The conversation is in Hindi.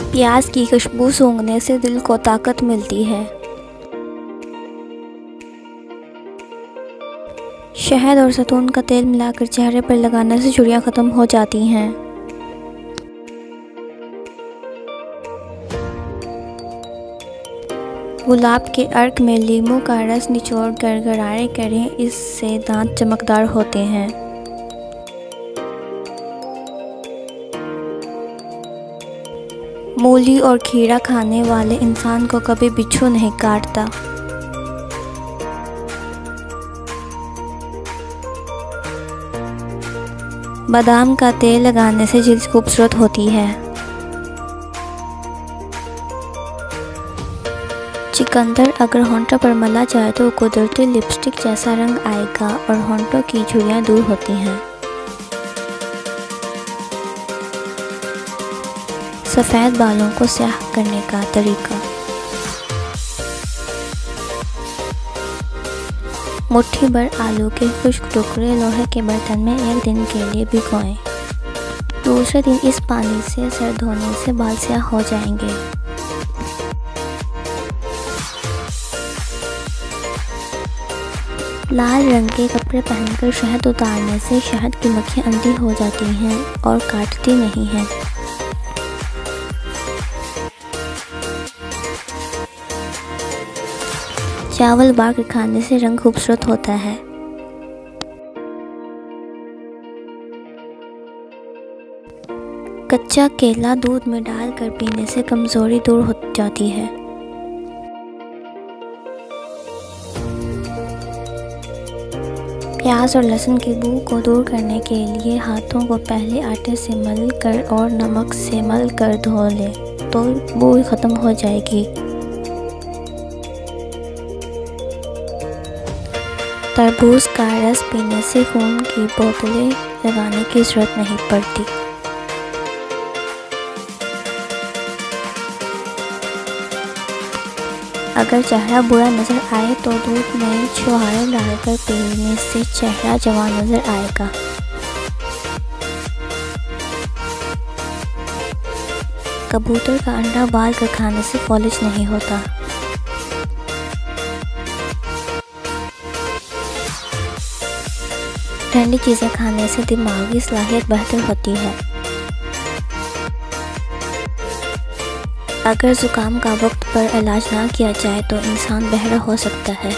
प्याज की खुशबू सूंघने से दिल को ताकत मिलती है। शहद और जैतून का तेल मिलाकर चेहरे पर लगाने से झुर्रियाँ खत्म हो जाती हैं। गुलाब के अर्क में लीमू का रस निचोड़ कर गरारे करें, इससे दांत चमकदार होते हैं। मूली और खीरा खाने वाले इंसान को कभी बिच्छू नहीं काटता। बादाम का तेल लगाने से जिल्द खूबसूरत होती है। चुकंदर अगर होंठों पर मला जाए तो कुदरती लिपस्टिक जैसा रंग आएगा और होंठों की झुर्रियाँ दूर होती हैं। सफ़ेद बालों को स्याह करने का तरीका। मुट्ठी भर आलू के खुश्क टुकड़े लोहे के बर्तन में 1 दिन के लिए भिगोएं। दूसरे दिन इस पानी से सर धोने से बाल स्याह हो जाएंगे। लाल रंग के कपड़े पहनकर शहद उतारने से शहद की मक्खियाँ अंधी हो जाती हैं और काटती नहीं हैं। चावल उबाल कर खाने से रंग खूबसूरत होता है। कच्चा केला दूध में डालकर पीने से कमज़ोरी दूर हो जाती है। प्याज और लहसुन की बू को दूर करने के लिए हाथों को पहले आटे से मल कर और नमक से मल कर धो लें तो बू ख़त्म हो जाएगी। तरबूज का रस पीने से खून की बोतलें लगाने की ज़रूरत नहीं पड़ती। अगर चेहरा बुरा नज़र आए तो दूध में छुहारे डालकर पीने से चेहरा जवान नज़र आएगा। कबूतर का अंडा उबाल कर खाने से फॉलिज नहीं होता। ठंडी चीज़ें खाने से दिमागी सलाहियत बेहतर होती है। अगर ज़ुकाम का वक्त पर इलाज ना किया जाए तो इंसान बहरा हो सकता है।